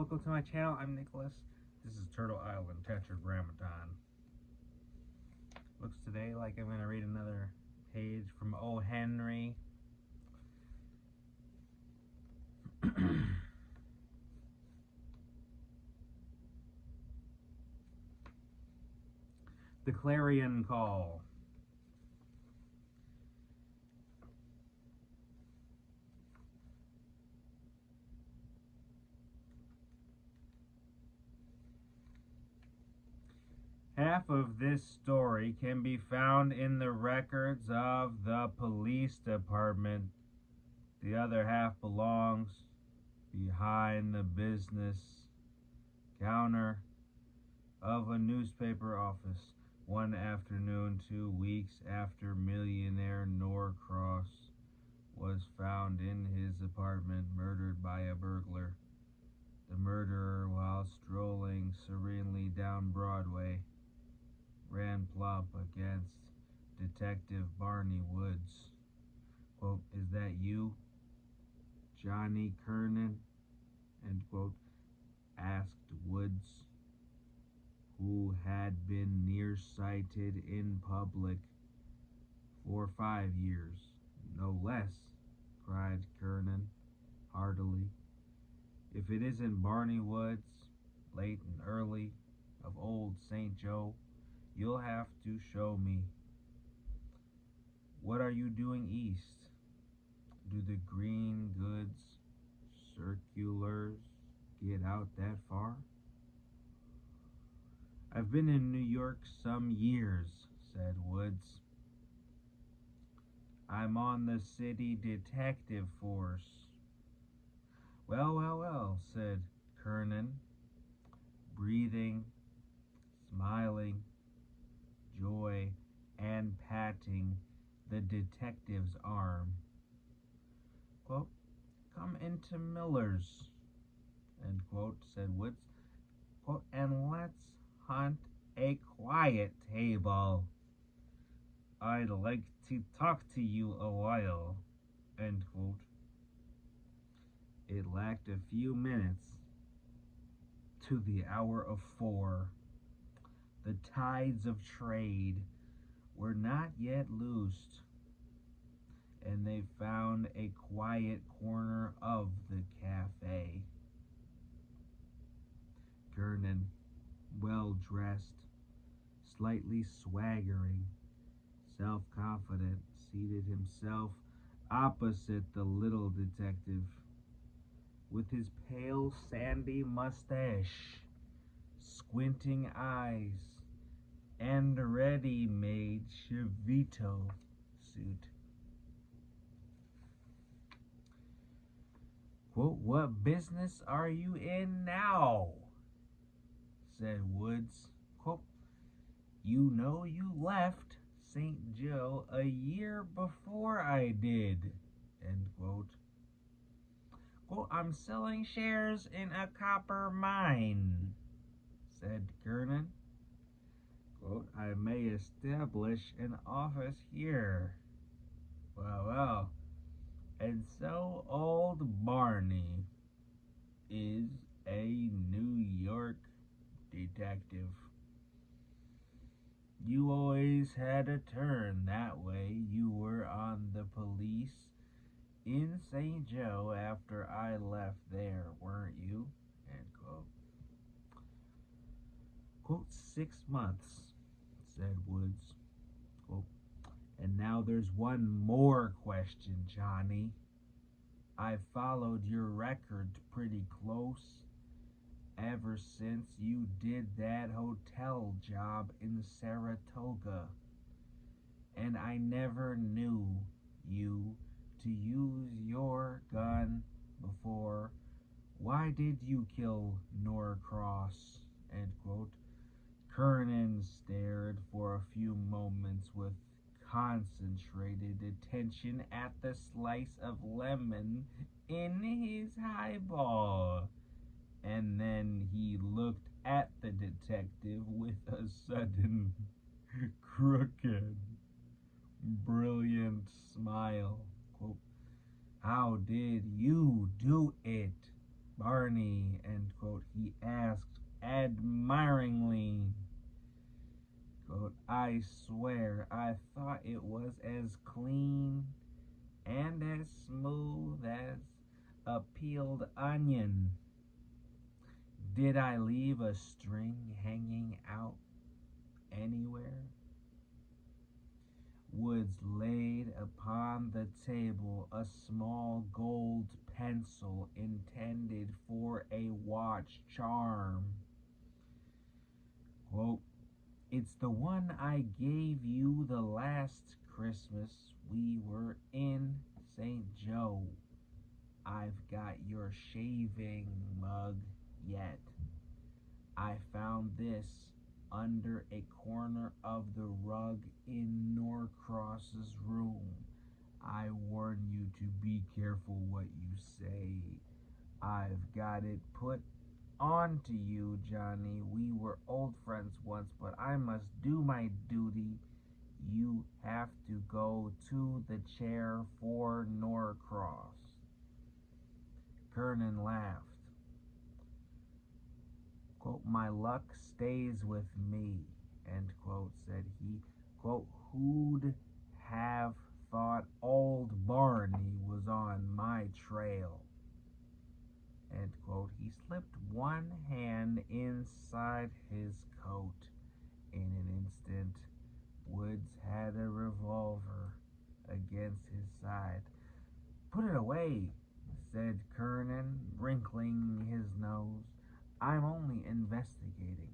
welcome to my channel. I'm Nicholas. This is Turtle Island Tetragrammaton. Looks today like I'm going to read another page from O. Henry. The Clarion Call. Half of this story can be found in the records of the police department. The other half belongs behind the business counter of a newspaper office. One afternoon, 2 weeks after millionaire Norcross was found in his apartment, murdered by a burglar. The murderer, while strolling serenely down Broadway, ran plump against Detective Barney Woods. Quote, "Is that you, Johnny Kernan?" End quote, asked Woods, who had been nearsighted in public for 5 years. "No less," cried Kernan heartily. "If it isn't Barney Woods, late and early, of old St. Joe, you'll have to show me. What are you doing east? Do the green goods circulars get out that far?" "I've been in New York some years," said Woods. "I'm on the city detective force." Well, said Kernan, breathing, smiling, joy, and patting the detective's arm. Quote, "Come into Miller's," end quote, said Woods, quote, "and let's hunt a quiet table. I'd like to talk to you a while," end quote. It lacked a few minutes to the hour of 4. The tides of trade were not yet loosed, and they found a quiet corner of the cafe. Kernan, well-dressed, slightly swaggering, self-confident, seated himself opposite the little detective. With his pale, sandy mustache, squinting eyes, and ready-made Chivito suit. Quote, "What business are you in now?" said Woods. Quote, "You know you left St. Joe a year before I did," end quote. Quote, "I'm selling shares in a copper mine," said Kernan. Quote, "I may establish an office here." Well, and so old Barney is a New York detective. "You always had a turn that way. You were on the police in St. Joe after I left there, weren't you?" End quote. Quote, "6 months, said Woods. Quote, "And now there's one more question, Johnny. I followed your record pretty close ever since you did that hotel job in Saratoga, and I never knew you to use your gun before. Why did you kill Norcross?" End quote. Kernan stared for a few moments with concentrated attention at the slice of lemon in his highball, and then he looked at the detective with a sudden, crooked, brilliant smile. Quote, "How did you do it?" Barney, end quote, he asked admiringly. Quote, I swear I thought it was as clean and as smooth as a peeled onion. Did I leave a string hanging out anywhere? Woods laid upon the table a small gold pencil intended for a watch charm. Quote, it's the one I gave you the last Christmas we were in St. Joe. I've got your shaving mug yet. I found this under a corner of the rug in Norcross's room. I warn you to be careful what you say. I've got it put on to you, Johnny. We were old friends once, but I must do my duty. You have to go to the chair for Norcross. Kernan laughed. Quote, my luck stays with me, end quote, said he. Quote, who'd have thought old Barney was on my trail? End quote. He slipped one hand inside his coat. In an instant, Woods had a revolver against his side. Put it away, said Kernan, wrinkling his nose. I'm only investigating.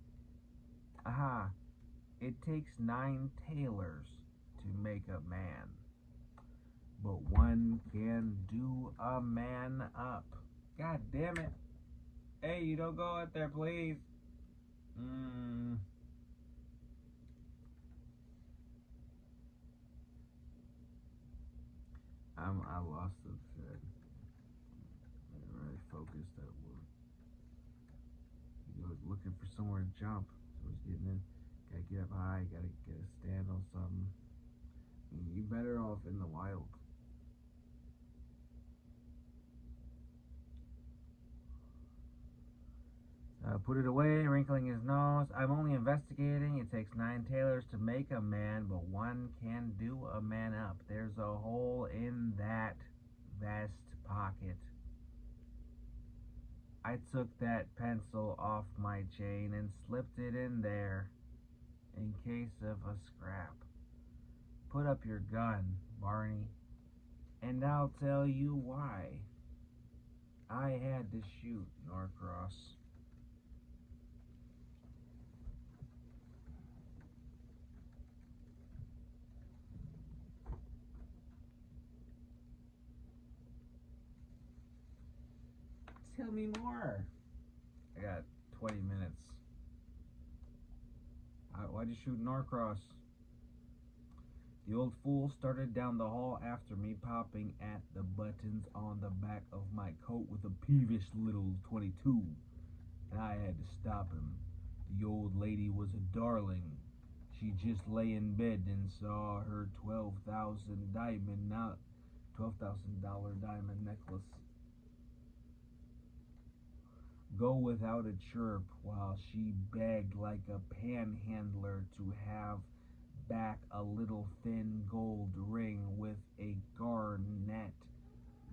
Aha, it takes 9 tailors to make a man. But one can do a man up. God damn it. Hey, you don't go out there, please. I lost the thread. I'm really focused at work. He was looking for somewhere to jump. So he's getting in. Gotta get up high. Gotta get a stand on something. You better off in the wild. Put it away, wrinkling his nose. I'm only investigating. It takes 9 tailors to make a man, but one can do a man up. There's a hole in that vest pocket. I took that pencil off my chain and slipped it in there in case of a scrap. Put up your gun, Barney, and I'll tell you why. I had to shoot Norcross. Tell me more. I got 20 minutes. Why'd you shoot Norcross? The old fool started down the hall after me, popping at the buttons on the back of my coat with a peevish little 22, and I had to stop him. The old lady was a darling. She just lay in bed and saw her $12,000 diamond necklace go without a chirp while she begged like a panhandler to have back a little thin gold ring with a garnet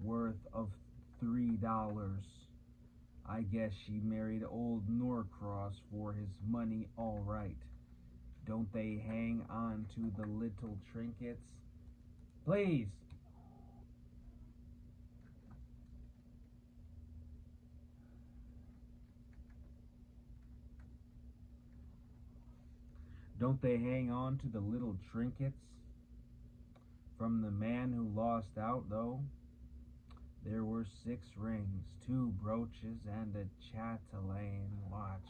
worth of $3. I guess she married old Norcross for his money, all right. Don't they hang on to the little trinkets? Please. Don't they hang on to the little trinkets? From the man who lost out, though, there were 6 rings, 2 brooches, and a chatelaine watch.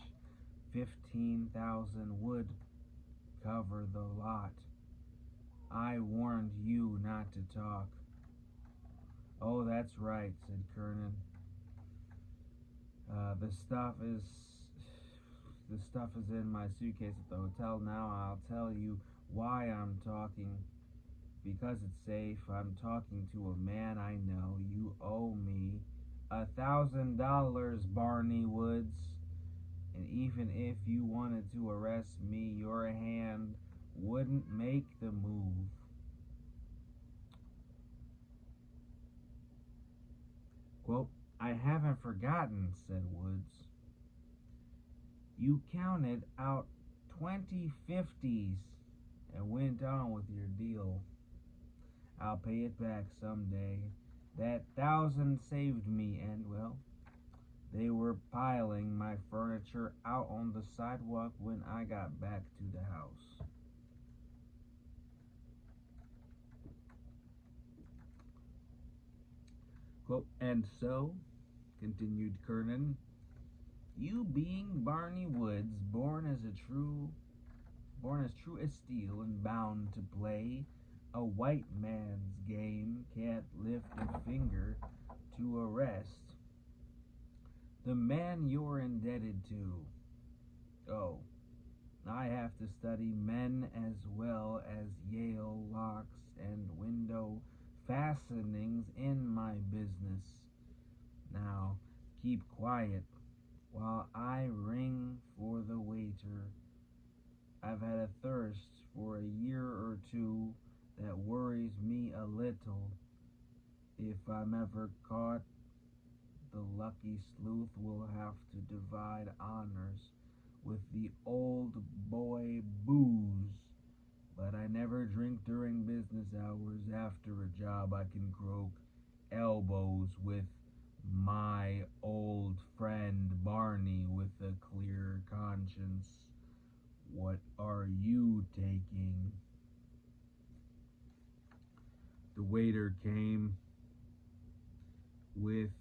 15,000 would cover the lot. I warned you not to talk. Oh, that's right, said Kernan. The stuff is in my suitcase at the hotel now. I'll tell you why I'm talking. Because it's safe. I'm talking to a man I know. You owe me $1,000, Barney Woods. And even if you wanted to arrest me, your hand wouldn't make the move. Quote, I haven't forgotten, said Woods. You counted out 20 50s and went on with your deal. I'll pay it back someday. That 1,000 saved me, and well, they were piling my furniture out on the sidewalk when I got back to the house. Quote, and so, continued Kernan, you being Barney Woods, born as true as steel and bound to play a white man's game, can't lift a finger to arrest the man you're indebted to. Oh, I have to study men as well as Yale locks and window fastenings in my business. Now, keep quiet while I ring for the waiter. I've had a thirst for a year or two that worries me a little. If I'm ever caught, the lucky sleuth will have to divide honors with the old boy Booze. But I never drink during business hours. After a job, I can croak elbows with my old friend Barney with a clear conscience. What are you taking? The waiter came with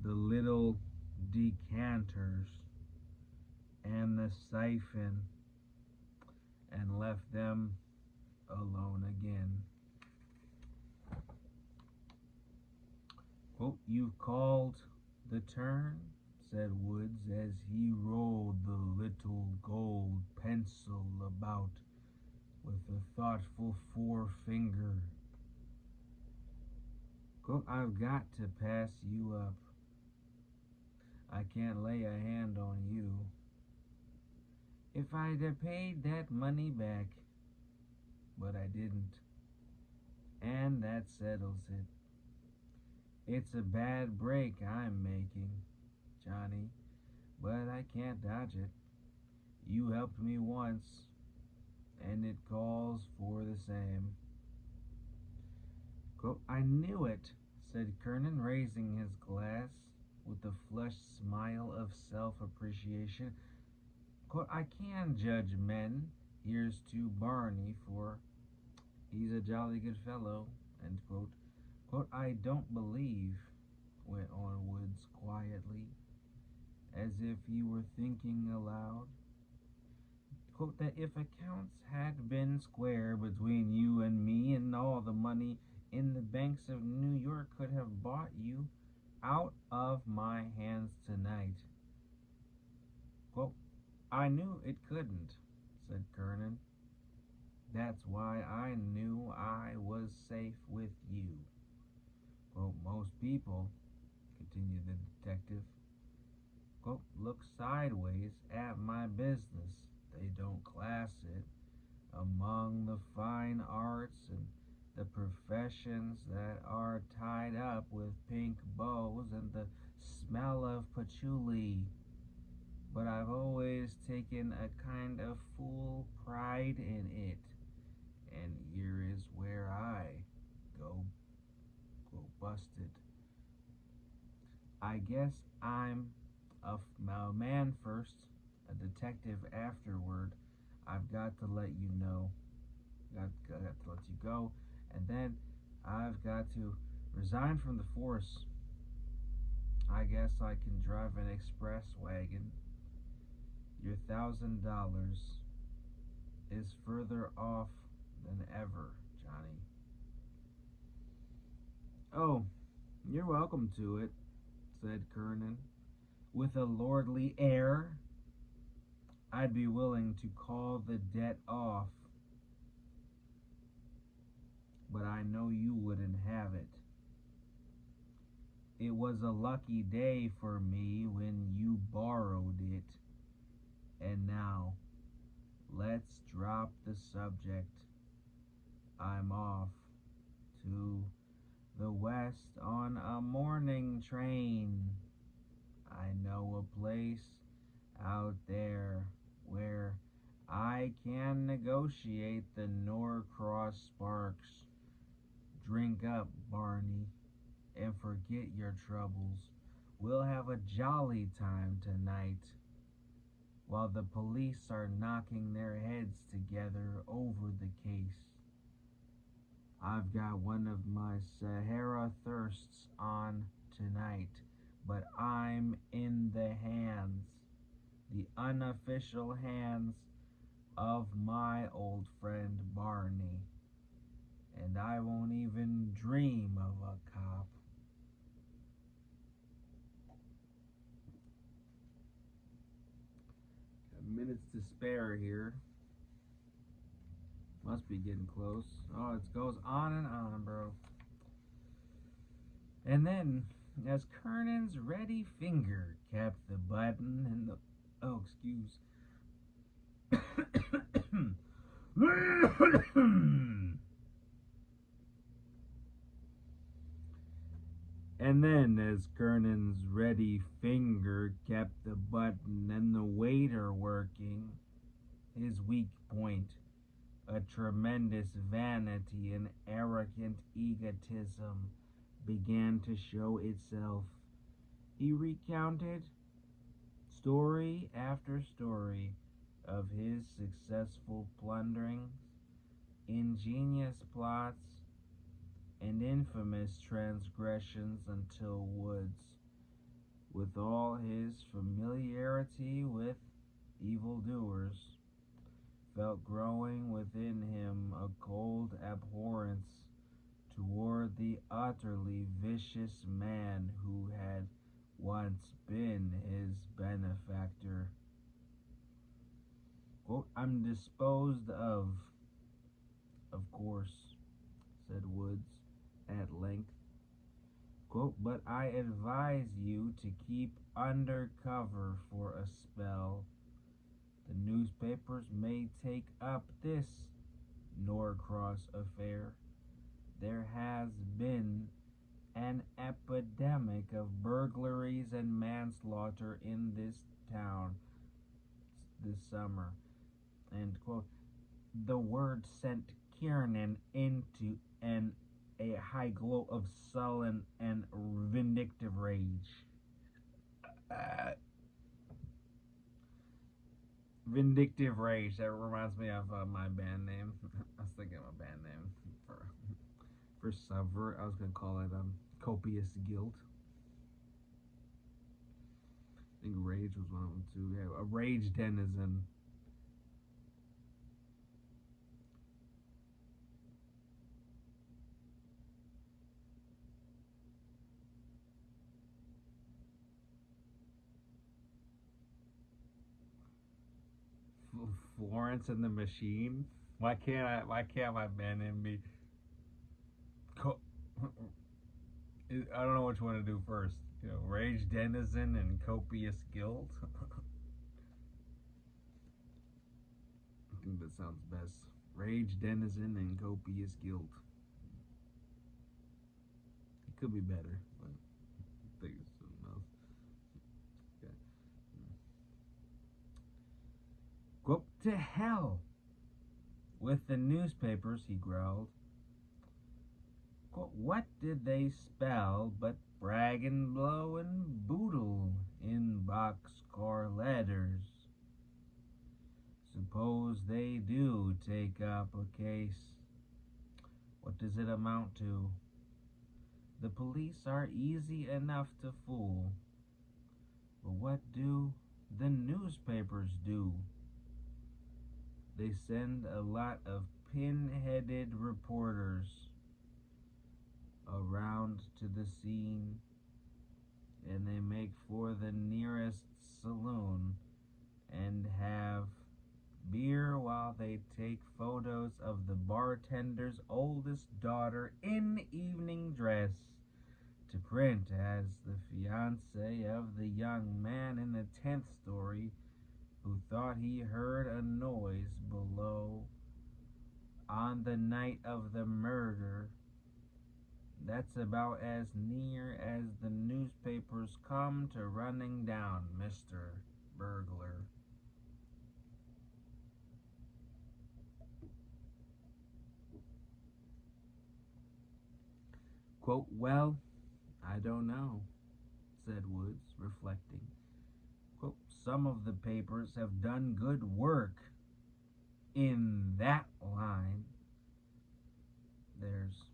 the little decanters and the siphon and left them alone again. Quote, you've called the turn, said Woods as he rolled the little gold pencil about with a thoughtful forefinger. Quote, I've got to pass you up. I can't lay a hand on you. If I'd have paid that money back, but I didn't. And that settles it. It's a bad break I'm making, Johnny, but I can't dodge it. You helped me once, and it calls for the same. Quote, I knew it, said Kernan, raising his glass with a flushed smile of self-appreciation. Quote, I can judge men. Here's to Barney, for he's a jolly good fellow, end quote. Quote, I don't believe, went on Woods quietly, as if he were thinking aloud, quote, that if accounts had been square between you and me and all the money in the banks of New York could have bought you out of my hands tonight. Quote, I knew it couldn't, said Kernan. That's why I knew I was safe with you. Quote, most people, continued the detective, quote, look sideways at my business. They don't class it among the fine arts and the professions that are tied up with pink bows and the smell of patchouli. But I've always taken a kind of fool pride in it. And here is where I go busted. I guess I'm a man first, a detective afterward. I've got to let you know. Got to let you go. And then I've got to resign from the force. I guess I can drive an express wagon. Your $1,000 is further off than ever, Johnny. Oh, you're welcome to it, said Kernan, with a lordly air. I'd be willing to call the debt off, but I know you wouldn't have it. It was a lucky day for me when you borrowed it. And now, let's drop the subject. I'm off to the west on a morning train. I know a place out there where I can negotiate the Norcross Sparks. Drink up, Barney, and forget your troubles. We'll have a jolly time tonight while the police are knocking their heads together over the case. I've got one of my Sahara thirsts on tonight, but I'm in the unofficial hands of my old friend Barney, and I won't even dream of a cop. Got minutes to spare here. Must be getting close. Oh, it goes on and on, bro. And then, as Kernan's ready finger kept the button in the... Oh, excuse. And then, as Kernan's ready finger kept the button and the waiter working, his weak point, a tremendous vanity and arrogant egotism, began to show itself. He recounted story after story of his successful plunderings, ingenious plots, and infamous transgressions until Woods, with all his familiarity with evildoers, felt growing within him a cold abhorrence toward the utterly vicious man who had once been his benefactor. Quote, I'm disposed of course, said Woods at length. Quote, but I advise you to keep under cover for a spell. The newspapers may take up this Norcross affair. There has been an epidemic of burglaries and manslaughter in this town this summer. End quote. The word sent Kiernan into a high glow of sullen and vindictive rage. Vindictive Rage. That reminds me of my band name. I was thinking of a band name for Subvert. I was gonna call it Copious Guilt. I think Rage was one of them too. Yeah, a Rage Denizen. Florence and the Machine. Why can't my band name be? I don't know which one to do first. You know, Rage Denizen and Copious Guilt. I think that sounds best. Rage Denizen and Copious Guilt. It could be better, but I think it's something else. Okay. Go to hell with the newspapers, he growled. What did they spell but brag and blow and boodle in boxcar letters? Suppose they do take up a case. What does it amount to? The police are easy enough to fool. But what do the newspapers do? They send a lot of pin-headed reporters around to the scene, and they make for the nearest saloon and have beer while they take photos of the bartender's oldest daughter in evening dress to print as the fiancée of the young man in the 10th story who thought he heard a noise below on the night of the murder. That's about as near as the newspapers come to running down Mr. Burglar. Quote, well, I don't know, said Woods, reflecting. Quote, some of the papers have done good work in that line. There's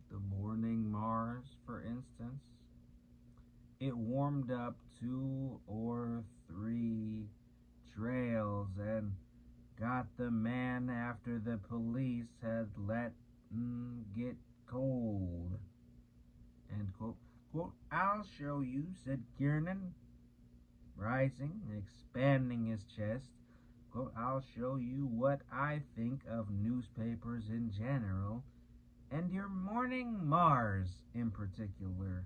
the Morning Mars, for instance. It warmed up 2 or 3 trails and got the man after the police had let get cold. End quote. Quote, I'll show you, said Kiernan, rising and expanding his chest. Quote, I'll show you what I think of newspapers in general, and your Morning Mars in particular.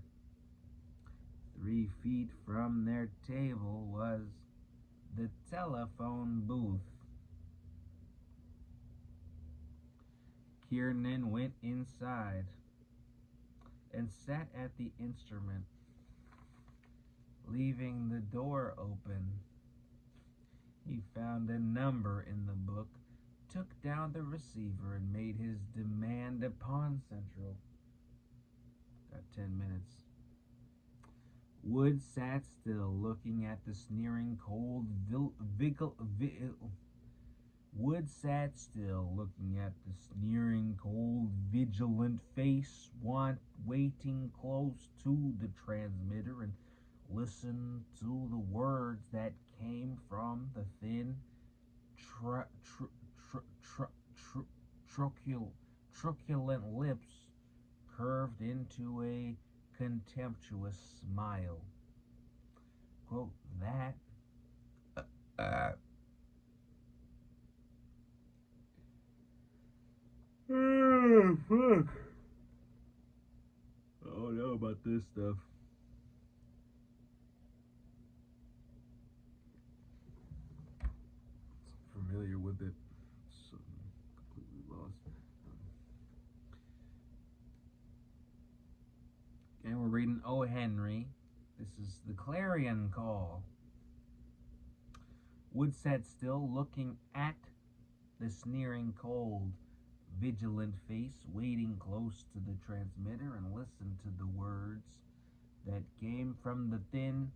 3 feet from their table was the telephone booth. Kiernan went inside and sat at the instrument, leaving the door open. He found a number in the book, took down the receiver, and made his demand upon Central. Got 10 minutes. Wood sat still, looking at the sneering cold vigilant face, waiting close to the transmitter, and listened to the words that came from the thin, truculent lips curved into a contemptuous smile. Quote, that fuck. I don't know about this stuff. Familiar with it, so completely lost. And we're reading O. Henry. This is the clarion call. Wood sat still, looking at the sneering, cold, vigilant face, waiting close to the transmitter, and listened to the words that came from the thin,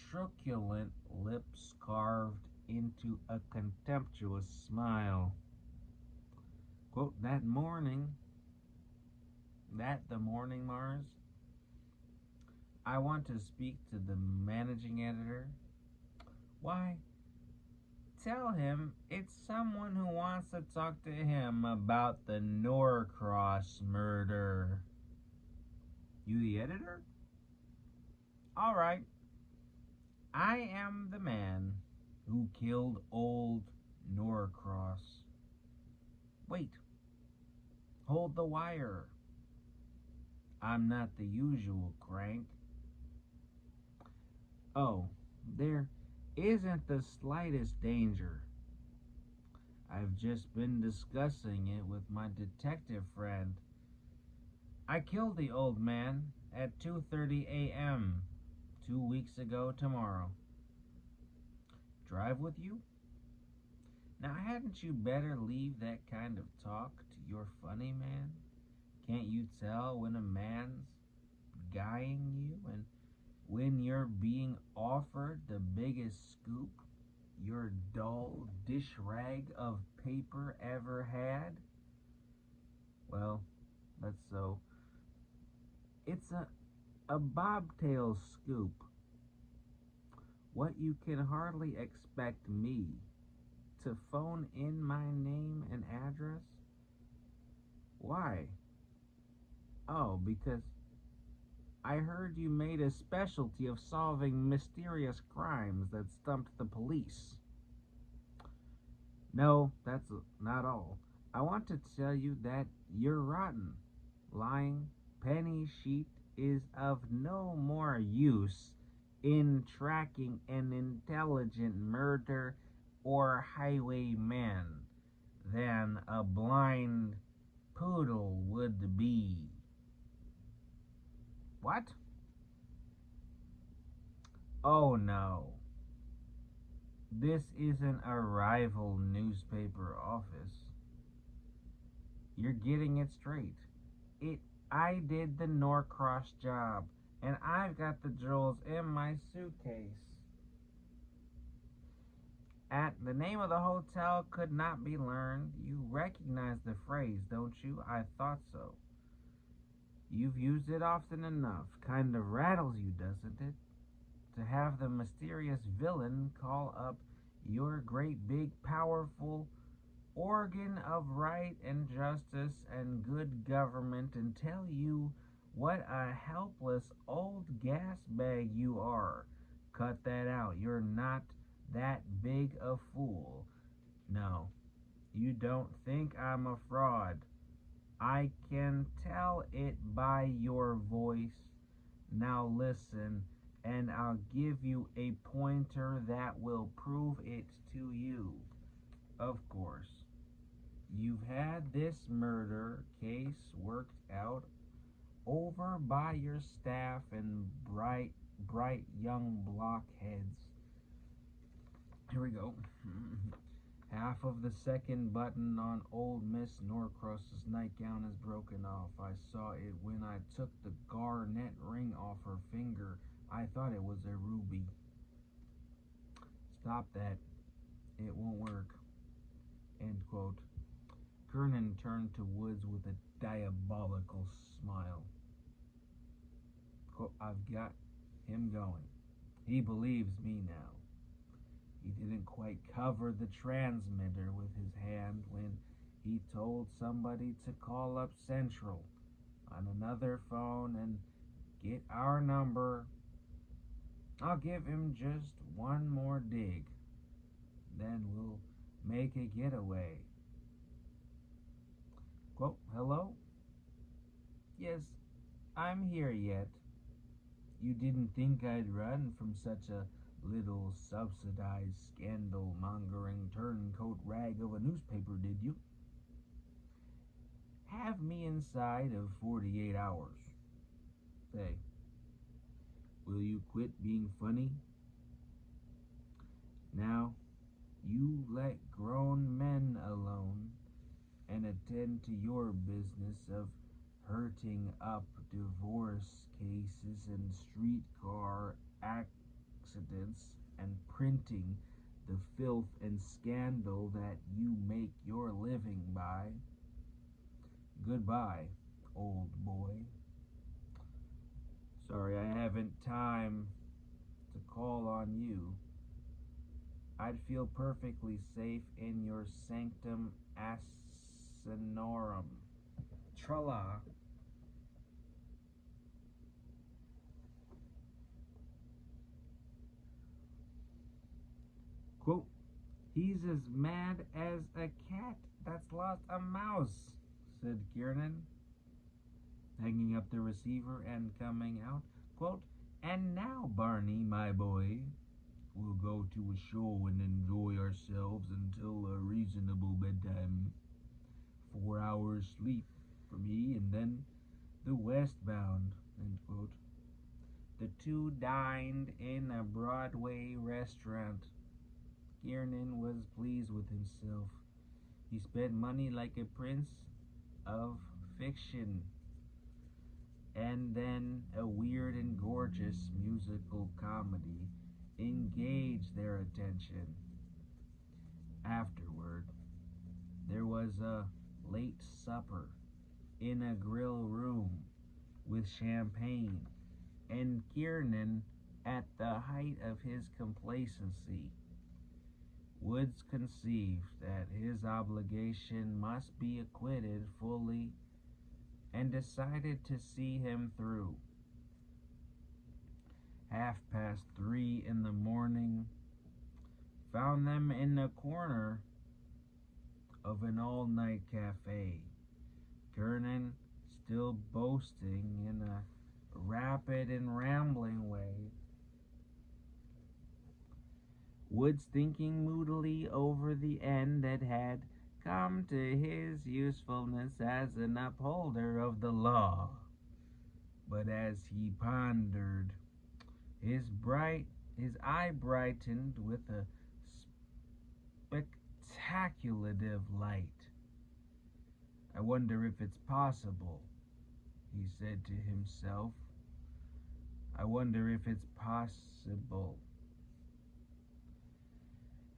truculent lips carved into a contemptuous smile. Quote, the Morning Mars. I want to speak to the managing editor. Why, tell him it's someone who wants to talk to him about the Norcross murder. You the editor? All right. I am the man who killed old Norcross. Wait. Hold the wire. I'm not the usual crank. Oh, there isn't the slightest danger. I've just been discussing it with my detective friend. I killed the old man at 2:30 a.m. 2 weeks ago tomorrow. Drive with you? Now, hadn't you better leave that kind of talk to your funny man? Can't you tell when a man's guying you and when you're being offered the biggest scoop your dull dish rag of paper ever had? Well, that's so. It's a bobtail scoop. What you can hardly expect me to phone in my name and address? Why? Oh, because I heard you made a specialty of solving mysterious crimes that stumped the police. No, that's not all. I want to tell you that you're rotten, lying, penny sheet is of no more use in tracking an intelligent murder or highwayman than a blind poodle would be. What? Oh no. This isn't a rival newspaper office. You're getting it straight. It I did the Norcross job, and I've got the jewels in my suitcase. At the name of the hotel could not be learned. You recognize the phrase, don't you? I thought so. You've used it often enough. Kind of rattles you, doesn't it? To have the mysterious villain call up your great big powerful organ of right and justice and good government and tell you what a helpless old gas bag you are. Cut that out. You're not that big a fool. No, you don't think I'm a fraud. I can tell it by your voice. Now listen, and I'll give you a pointer that will prove it to you. Of course, you've had this murder case worked out over by your staff and bright young blockheads. Here we go. Half of the second button on old Miss Norcross's nightgown is broken off. I saw it when I took the garnet ring off her finger. I thought it was a ruby. Stop that. It won't work. End quote. Kernan turned to Woods with a diabolical smile. Quote, I've got him going. He believes me now. He didn't quite cover the transmitter with his hand when he told somebody to call up Central on another phone and get our number. I'll give him just one more dig. Then we'll make a getaway. Quote, hello? Yes, I'm here yet. You didn't think I'd run from such a little subsidized scandal-mongering turncoat rag of a newspaper, did you? Have me inside of 48 hours. Say, will you quit being funny? Now, you let grown men alone and attend to your business of hurting up divorce cases and streetcar accidents and printing the filth and scandal that you make your living by. Goodbye, old boy. Sorry, I haven't time to call on you. I'd feel perfectly safe in your sanctum asinorum. Tra-la. Quote, he's as mad as a cat that's lost a mouse, said Kiernan, hanging up the receiver and coming out. Quote, and now, Barney, my boy, we'll go to a show and enjoy ourselves until a reasonable bedtime. 4 hours sleep for me, and then the westbound, end quote. The two dined in a Broadway restaurant. Kiernan was pleased with himself. He spent money like a prince of fiction. And then a weird and gorgeous musical comedy engaged their attention. Afterward, there was a late supper in a grill room with champagne, and Kiernan at the height of his complacency. Woods conceived that his obligation must be acquitted fully and decided to see him through. 3:30 in the morning found them in the corner of an all-night cafe. Kernan still boasting in a rapid and rambling way. Woods thinking moodily over the end that had come to his usefulness as an upholder of the law. But as he pondered, his eye brightened with a spectaculative light. I wonder if it's possible, he said to himself. I wonder if it's possible.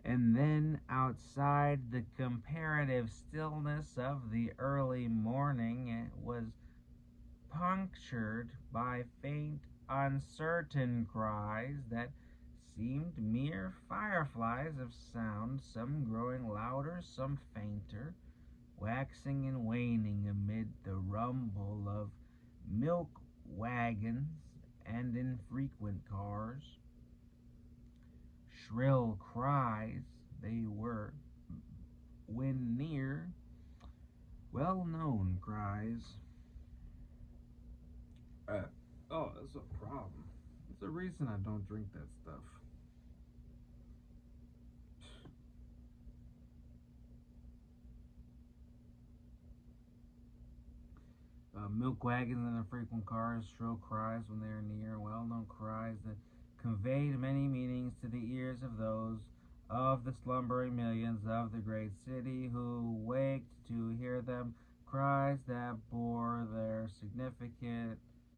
And then outside the comparative stillness of the early morning, it was punctured by faint, uncertain cries that seemed mere fireflies of sound, some growing louder, some fainter, waxing and waning amid the rumble of milk wagons and infrequent cars. Shrill cries they were, when near, well-known cries. That's a problem. It's the reason I don't drink that stuff. Milk wagons and infrequent cars, shrill cries when they are near, well-known cries that conveyed many meanings to the ears of those of the slumbering millions of the great city who waked to hear them, cries that bore their significant